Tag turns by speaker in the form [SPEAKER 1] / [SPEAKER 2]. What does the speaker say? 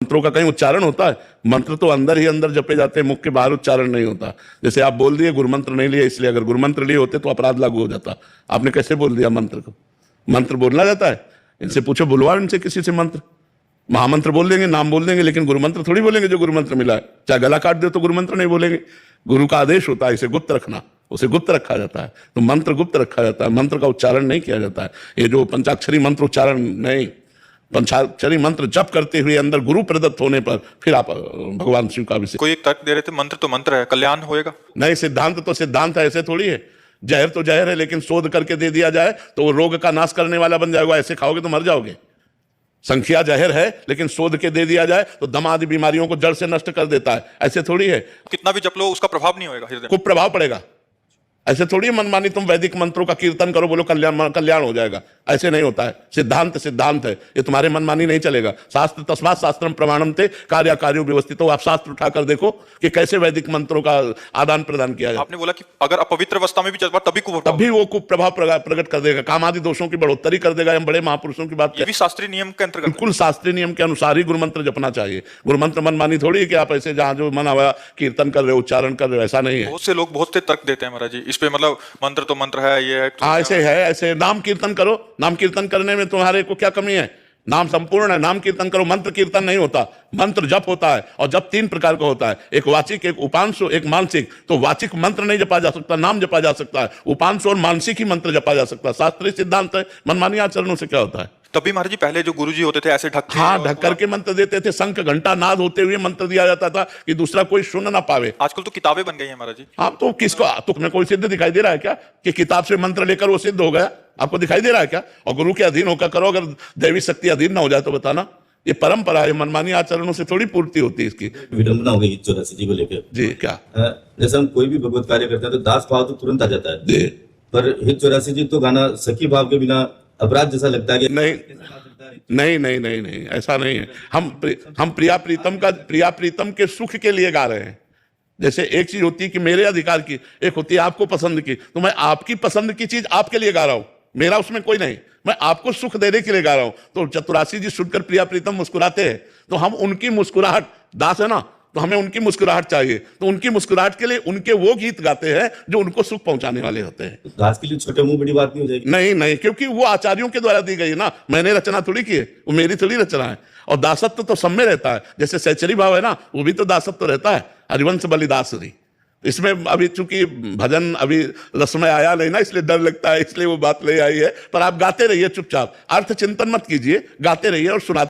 [SPEAKER 1] मंत्रों का कहीं उच्चारण होता है? मंत्र तो अंदर ही अंदर जपे जाते हैं, मुख के बाहर उच्चारण नहीं होता। जैसे आप बोल दिए गुरुमंत्र नहीं लिए इसलिए, अगर गुरुमंत्र लिए होते तो अपराध लागू हो जाता। आपने कैसे बोल दिया मंत्र को? मंत्र बोलना जाता है? इनसे पूछो, बुलवाओ इनसे किसी से मंत्र। महामंत्र बोल देंगे, नाम बोल देंगे, लेकिन गुरुमंत्र थोड़ी बोलेंगे जो गुरुमंत्र मिला है। चाहे गला काट दे तो गुरुमंत्र नहीं बोलेंगे। गुरु का आदेश होता है इसे गुप्त रखना, उसे गुप्त रखा जाता है। तो मंत्र गुप्त रखा जाता है, मंत्र का उच्चारण नहीं किया जाता है। ये जो पंचाक्षरी मंत्र उच्चारण नहीं, पंचाक्षरी मंत्र जप करते हुए अंदर गुरु प्रदत्त होने पर फिर आप भगवान शिव का अभिषेक।
[SPEAKER 2] कोई एक तर्क दे रहे थे मंत्र तो मंत्र है, कल्याण होएगा?
[SPEAKER 1] नहीं, सिद्धांत तो सिद्धांत है, ऐसे थोड़ी है। जहर तो जहर है, लेकिन शोध करके दे दिया जाए तो वो रोग का नाश करने वाला बन जाएगा। ऐसे खाओगे तो मर जाओगे। संख्या जहर है, लेकिन शोध के दे दिया जाए तो दम आदि बीमारियों को जड़ से नष्ट कर देता है। ऐसे थोड़ी है।
[SPEAKER 2] कितना भी जप लो उसका प्रभाव नहीं होएगा हृदय में?
[SPEAKER 1] खूब प्रभाव पड़ेगा। ऐसे थोड़ी मनमानी तुम वैदिक मंत्रों का कीर्तन करो, बोलो कल्याण हो जाएगा। ऐसे नहीं होता है। सिद्धांत सिद्धांत है, ये तुम्हारे मनमानी नहीं चलेगा। शास्त्र तस्मात् शास्त्रम प्रमाणम ते कार्य कार्यो व्यवस्थितो। आप शास्त्र उठाकर देखो कि कैसे वैदिक मंत्रों का आदान प्रदान किया जाए।
[SPEAKER 2] आपने बोला कि अगर अपवित्र अवस्था में भी जज्बा तभी
[SPEAKER 1] वो कुप्रभाव प्रकट कर देगा, काम आदि दोषों की बढ़ोतरी कर देगा। हम बड़े महापुरुषों की बात,
[SPEAKER 2] ये भी शास्त्रीय नियम के अंतर्गत?
[SPEAKER 1] बिल्कुल शास्त्रीय नियम के अनुसार ही गुरुमंत्र जपना चाहिए। गुरुमंत्र मनमानी थोड़ी है कि आप ऐसे जहां जो मन आया कीर्तन कर रहे हो, उच्चारण कर रहे हो, ऐसा नहीं है।
[SPEAKER 2] बहुत से लोग बहुत से तर्क देते हैं महाराज जी इस पे, मतलब मंत्र तो मंत्र है, ये है।
[SPEAKER 1] हाँ, ऐसे है। ऐसे नाम कीर्तन करो, नाम कीर्तन करने में तुम्हारे को क्या कमी है? नाम संपूर्ण है, नाम कीर्तन करो। मंत्र कीर्तन नहीं होता, मंत्र जप होता है। और जप तीन प्रकार का होता है, एक वाचिक, एक उपांशु, एक मानसिक। तो वाचिक मंत्र नहीं जपा जा सकता, नाम जपा जा सकता है। उपांशु और मानसिक ही मंत्र जपा जा सकता है। शास्त्रीय सिद्धांत है। मनमानी आचरणों से क्या होता है?
[SPEAKER 2] तभी महाराज जी पहले जो गुरुजी होते थे ऐसे ढक के,
[SPEAKER 1] हाँ, ढक करके मंत्र देते थे। शंख घंटा नाद होते हुए मंत्र दिया जाता था कि दूसरा कोई सुन ना पावे।
[SPEAKER 2] आजकल तो किताबें बन गई हैं महाराज जी।
[SPEAKER 1] हाँ, तो किसको, तुम्हें कोई सिद्ध दिखाई दे रहा है क्या कि किताब से मंत्र लेकर वो सिद्ध हो गया? आपको दिखाई दे रहा है क्या? और गुरु के अधीन होकर करो, अगर दैवी शक्ति अधीन ना हो जाए तो बताना। ये परंपरा है, मनमानी आचरणों से थोड़ी पूर्ति होती है इसकी।
[SPEAKER 3] विडंबना हो गई 84 जी को लेकर।
[SPEAKER 1] जी, क्या?
[SPEAKER 3] जैसे हम कोई भी भगवत कार्य करते हैं तो दास भाव तो तुरंत आ जाता है
[SPEAKER 1] जी।
[SPEAKER 3] पर हित 84 जी तो गाना सखी भाव के बिना अपराध जैसा लगता है कि
[SPEAKER 1] नहीं, ऐसा नहीं है। हम प्रिया प्रीतम के सुख के लिए गा रहे हैं। जैसे एक चीज होती है कि मेरे अधिकार की, एक होती है आपको पसंद की। तो मैं आपकी पसंद की चीज आपके लिए गा रहा हूं, मेरा उसमें कोई नहीं। मैं आपको सुख देने के लिए गा रहा हूं। तो चतुरासी जी सुनकर प्रिया प्रीतम मुस्कुराते हैं, तो हम उनकी मुस्कुराहट, दास है ना, तो हमें उनकी मुस्कुराहट चाहिए। तो उनकी मुस्कुराहट के लिए उनके वो गीत गाते हैं जो उनको सुख पहुंचाने वाले होते हैं।
[SPEAKER 3] दास के लिए छोटे मुंह बड़ी बात नहीं हो जाएगी?
[SPEAKER 1] नहीं, क्योंकि वो आचार्यों के द्वारा दी गई है ना। मैंने रचना थोड़ी की है, वो मेरी थोड़ी रचना है। और दासत्व तो सब में रहता है। जैसे सैचरी भाव है ना, वो भी तो दासत्व रहता है। हरिवंश बलिदासरी, इसमें अभी चूंकि भजन अभी रसमय आया नहीं ना, इसलिए डर लगता है, इसलिए वो बात ले आई है। पर आप गाते रहिए चुपचाप, अर्थ चिंतन मत कीजिए, गाते रहिए और सुनाते